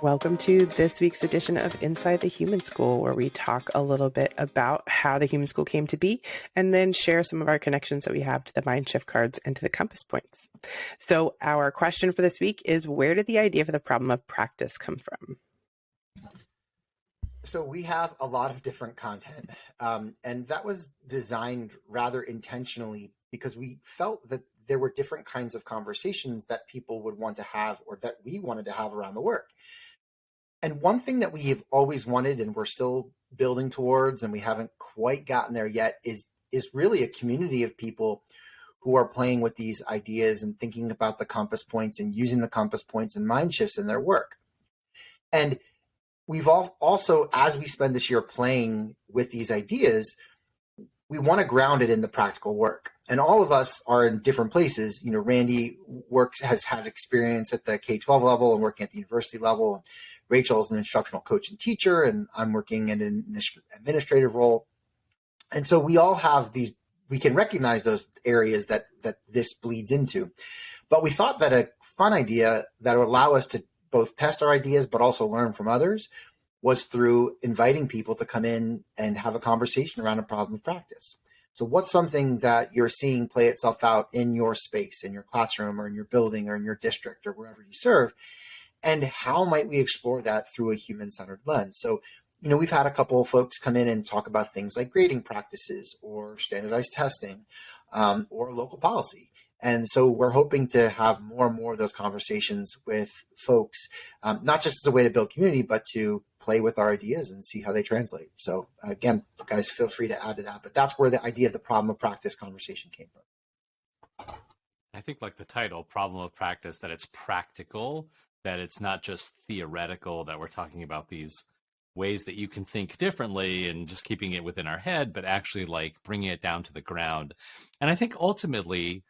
Welcome to this week's edition of Inside the Human School, where we talk a little bit about how the Human School came to be, and then share some of our connections that we have to the Mindshift cards and to the compass points. So our question for this week is, where did the idea for the problem of practice come from? So we have a lot of different content, and that was designed rather intentionally because we felt that there were different kinds of conversations that people would want to have, or that we wanted to have around the work. And one thing that we've always wanted, and we're still building towards, and we haven't quite gotten there yet, is really a community of people who are playing with these ideas and thinking about the compass points and using the compass points and mind shifts in their work. And we've also, as we spend this year playing with these ideas, we want to ground it in the practical work. And all of us are in different places. You know, Randy has had experience at the K-12 level and working at the university level. Rachel is an instructional coach and teacher, and I'm working in an administrative role. And so we all have we can recognize those areas that this bleeds into. But we thought that a fun idea that would allow us to both test our ideas, but also learn from others, was through inviting people to come in and have a conversation around a problem of practice. So what's something that you're seeing play itself out in your space, in your classroom, or in your building, or in your district, or wherever you serve? And how might we explore that through a human-centered lens? So, you know, we've had a couple of folks come in and talk about things like grading practices, or standardized testing, or local policy. And so we're hoping to have more and more of those conversations with folks, not just as a way to build community, but to play with our ideas and see how they translate. So again, guys, feel free to add to that. But that's where the idea of the problem of practice conversation came from. I think, like the title, problem of practice, that it's practical, that it's not just theoretical, that we're talking about these ways that you can think differently and just keeping it within our head, but actually like bringing it down to the ground. And I think ultimately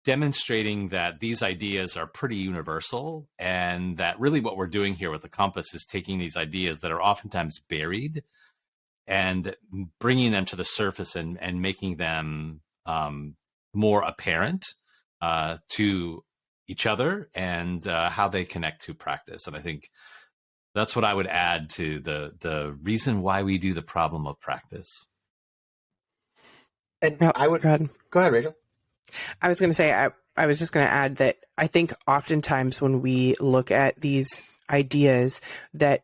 demonstrating that these ideas are pretty universal, and that really what we're doing here with the compass is taking these ideas that are oftentimes buried and bringing them to the surface and making them more apparent to each other and how they connect to practice. And I think that's what I would add to the reason why we do the problem of practice. And go ahead, Rachel. I was going to say, I was just going to add that I think oftentimes when we look at these ideas, that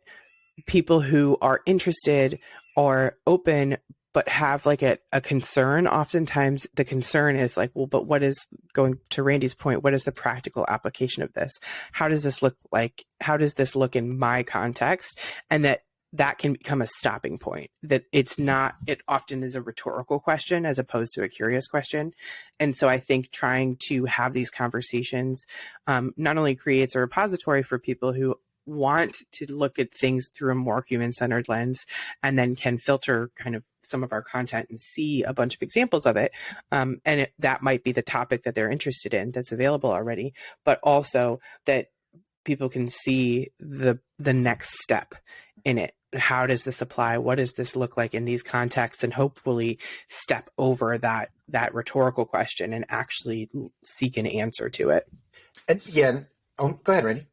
people who are interested or open but have like a concern, oftentimes the concern is like, well, but what is, going to Randy's point, what is the practical application of this? How does this look like? How does this look in my context? And that can become a stopping point, that it often is a rhetorical question as opposed to a curious question. And so I think trying to have these conversations not only creates a repository for people who want to look at things through a more human-centered lens, and then can filter kind of some of our content and see a bunch of examples of it. That might be the topic that they're interested in that's available already, but also that people can see the next step in it. How does this apply? What does this look like in these contexts? And hopefully step over that rhetorical question and actually seek an answer to it. And yeah, go ahead, Randy.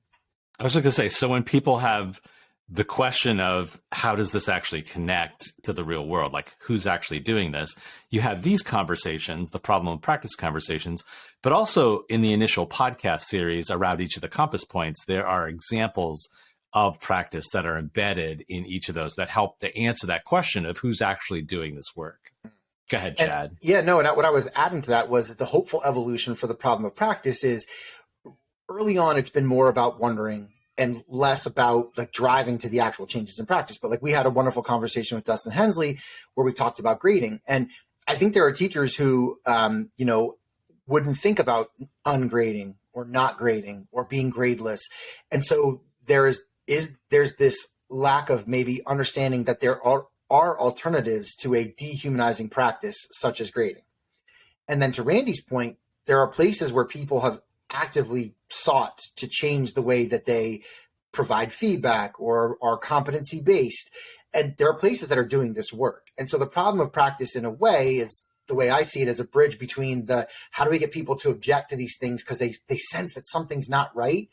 I was just going to say, so when people have the question of how does this actually connect to the real world, like who's actually doing this, you have these conversations, the problem of practice conversations, but also in the initial podcast series around each of the compass points, there are examples of practice that are embedded in each of those that help to answer that question of who's actually doing this work. Go ahead, Chad. And what I was adding to that was the hopeful evolution for the problem of practice is, early on, it's been more about wondering and less about like driving to the actual changes in practice. But like we had a wonderful conversation with Dustin Hensley where we talked about grading. And I think there are teachers who, wouldn't think about ungrading or not grading or being gradeless. And so there's this lack of maybe understanding that there are alternatives to a dehumanizing practice such as grading. And then to Randy's point, there are places where people have actively sought to change the way that they provide feedback or are competency based. And there are places that are doing this work. And so the problem of practice, in a way, is the way I see it, as a bridge between how do we get people to object to these things because they sense that something's not right,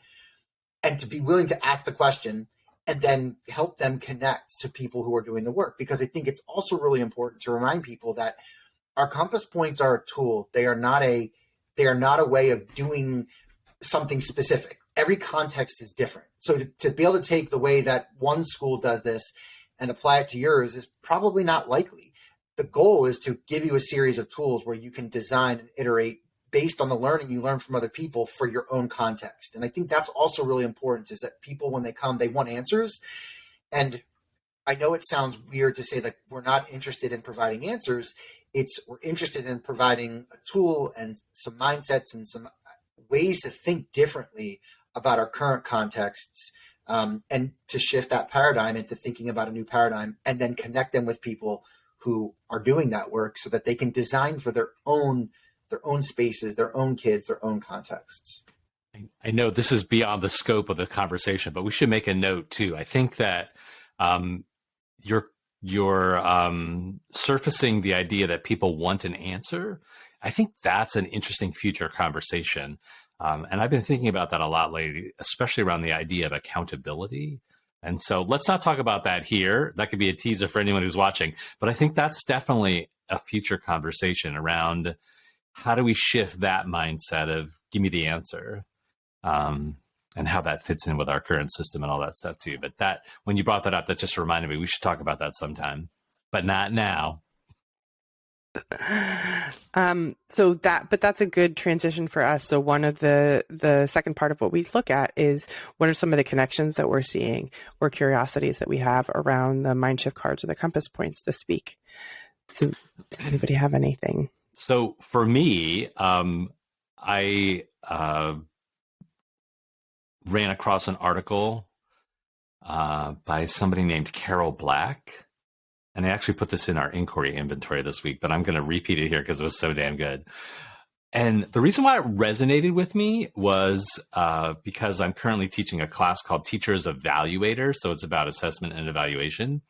and to be willing to ask the question, and then help them connect to people who are doing the work. Because I think it's also really important to remind people that our compass points are a tool. They are not a way of doing something specific. Every context is different. So to be able to take the way that one school does this and apply it to yours is probably not likely. The goal is to give you a series of tools where you can design and iterate based on the learning you learn from other people for your own context. And I think that's also really important, is that people, when they come, they want answers. And I know it sounds weird to say that we're not interested in providing answers. We're interested in providing a tool and some mindsets and some ways to think differently about our current contexts, and to shift that paradigm into thinking about a new paradigm, and then connect them with people who are doing that work so that they can design for their own spaces, their own kids, their own contexts. I know this is beyond the scope of the conversation, but we should make a note too. I think that you're surfacing the idea that people want an answer. I think that's an interesting future conversation. And I've been thinking about that a lot lately, especially around the idea of accountability. And so let's not talk about that here. That could be a teaser for anyone who's watching. But I think that's definitely a future conversation around how do we shift that mindset of give me the answer, and how that fits in with our current system and all that stuff too. But that, when you brought that up, that just reminded me we should talk about that sometime, but not now. But that's a good transition for us. So one of the second part of what we look at is what are some of the connections that we're seeing or curiosities that we have around the Mindshift cards or the compass points this week. So does anybody have anything? So for me, I ran across an article by somebody named Carol Black. And I actually put this in our inquiry inventory this week, but I'm going to repeat it here because it was so damn good. And the reason why it resonated with me was because I'm currently teaching a class called Teachers Evaluator. So it's about assessment and evaluation.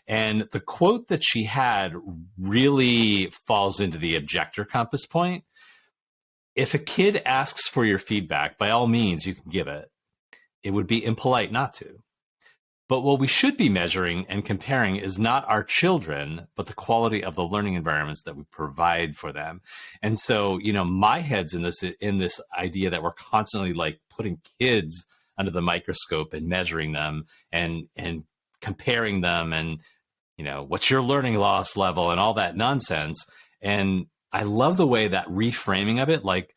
And the quote that she had really falls into the objector compass point. If a kid asks for your feedback, by all means, you can give it. It would be impolite not to. But what we should be measuring and comparing is not our children, but the quality of the learning environments that we provide for them. And so, my head's in this idea that we're constantly like putting kids under the microscope and measuring them and comparing them and, what's your learning loss level and all that nonsense. And I love the way that reframing of it, like,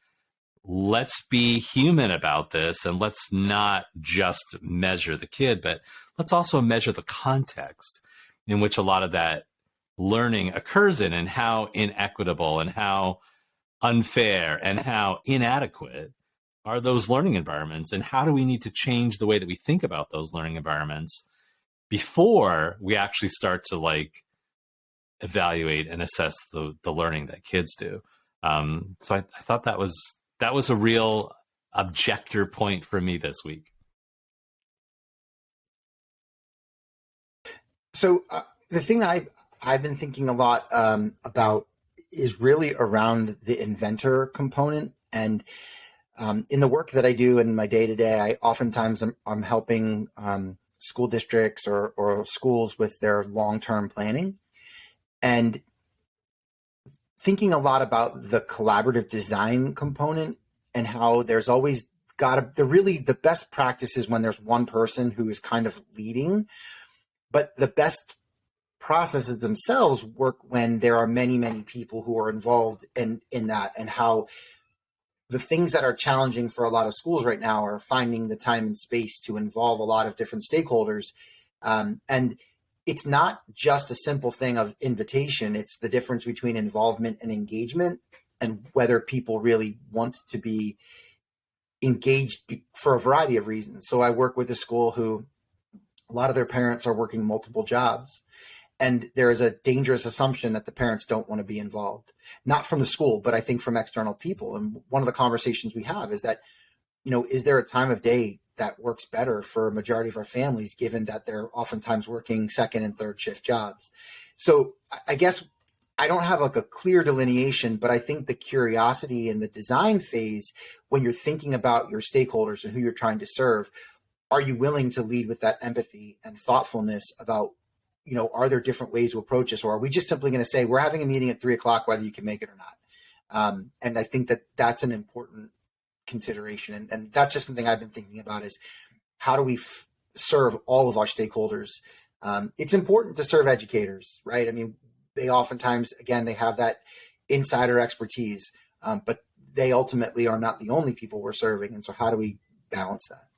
let's be human about this and let's not just measure the kid, but let's also measure the context in which a lot of that learning occurs in, and how inequitable and how unfair and how inadequate are those learning environments, and how do we need to change the way that we think about those learning environments before we actually start to evaluate and assess the learning that kids do. So I thought that was a real objector point for me this week. So the thing that I've been thinking a lot about is really around the inventor component. And in the work that I do in my day-to-day, I oftentimes I'm helping school districts or schools with their long-term planning, and thinking a lot about the collaborative design component, and how there's always the best practice is when there's one person who is kind of leading, but the best processes themselves work when there are many, many people who are involved in that, and how the things that are challenging for a lot of schools right now are finding the time and space to involve a lot of different stakeholders. And it's not just a simple thing of invitation. It's the difference between involvement and engagement, and whether people really want to be engaged for a variety of reasons. So I work with a school who a lot of their parents are working multiple jobs, and there is a dangerous assumption that the parents don't want to be involved, not from the school, but I think from external people. And one of the conversations we have is that, is there a time of day that works better for a majority of our families, given that they're oftentimes working second and third shift jobs? So I guess I don't have a clear delineation, but I think the curiosity in the design phase, when you're thinking about your stakeholders and who you're trying to serve, are you willing to lead with that empathy and thoughtfulness about, are there different ways to approach this, or are we just simply going to say we're having a meeting at 3:00 whether you can make it or not? And I think that that's an important consideration, and that's just something I've been thinking about, is how do we serve all of our stakeholders? It's important to serve educators, right? I mean, they oftentimes, again, they have that insider expertise, but they ultimately are not the only people we're serving. And so how do we balance that?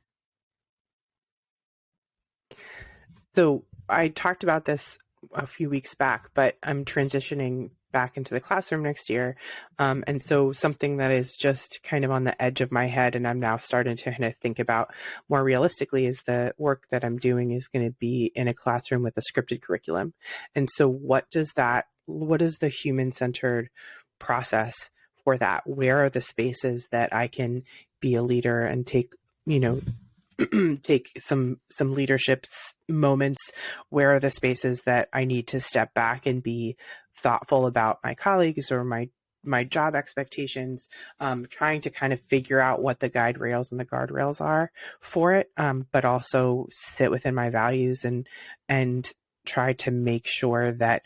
So I talked about this a few weeks back, but I'm transitioning back into the classroom next year. And so something that is just kind of on the edge of my head, and I'm now starting to kind of think about more realistically, is the work that I'm doing is going to be in a classroom with a scripted curriculum. And so what is the human-centered process for that? Where are the spaces that I can be a leader and take, take some leadership moments? Where are the spaces that I need to step back and be thoughtful about my colleagues or my job expectations, trying to kind of figure out what the guide rails and the guardrails are for it, but also sit within my values and try to make sure that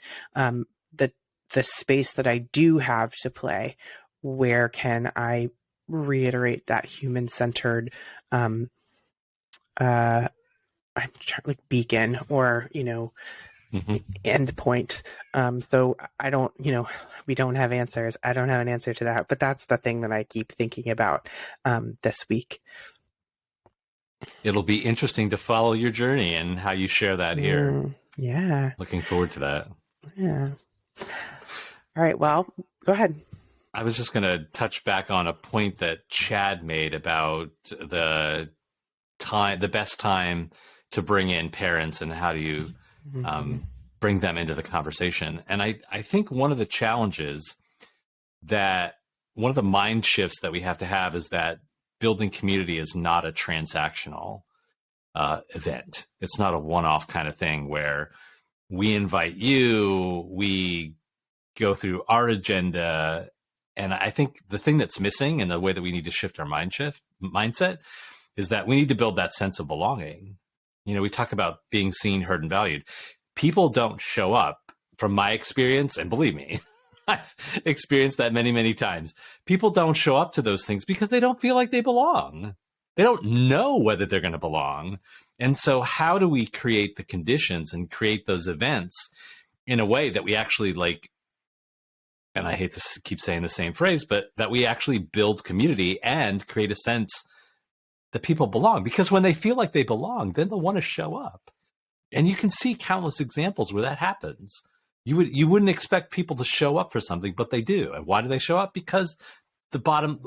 the space that I do have to play, where can I reiterate that human-centered beacon or end point. So I don't, we don't have answers. I don't have an answer to that, but that's the thing that I keep thinking about this week. It'll be interesting to follow your journey and how you share that here. Yeah. Looking forward to that. Yeah. All right. Well, go ahead. I was just going to touch back on a point that Chad made about the best time to bring in parents and how do you bring them into the conversation. And I think one of the challenges one of the mind shifts that we have to have is that building community is not a transactional event. It's not a one-off kind of thing where we invite you, we go through our agenda. And I think the thing that's missing and the way that we need to shift our mindset is that we need to build that sense of belonging. We talk about being seen, heard, and valued. People don't show up, from my experience, and believe me, I've experienced that many, many times. People don't show up to those things because they don't feel like they belong. They don't know whether they're going to belong. And so how do we create the conditions and create those events in a way that we actually and I hate to keep saying the same phrase, but that we actually build community and create a sense that people belong? Because when they feel like they belong, then they'll want to show up. And you can see countless examples where that happens. You wouldn't expect people to show up for something, but they do. And why do they show up? Because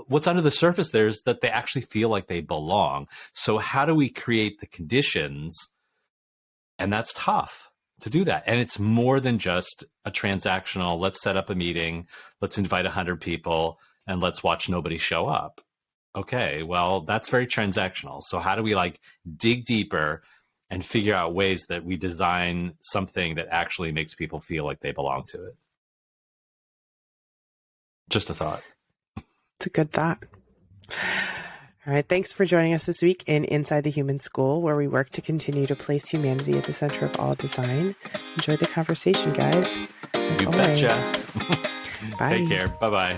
what's under the surface there is that they actually feel like they belong. So how do we create the conditions? And that's tough to do that. And it's more than just a transactional, let's set up a meeting, let's invite 100 people, and let's watch nobody show up. Okay, well, that's very transactional. So how do we dig deeper and figure out ways that we design something that actually makes people feel like they belong to it? Just a thought. It's a good thought. All right. Thanks for joining us this week in Inside the Human School, where we work to continue to place humanity at the center of all design. Enjoy the conversation, guys. As You always. betcha. Bye. Take care. Bye-bye.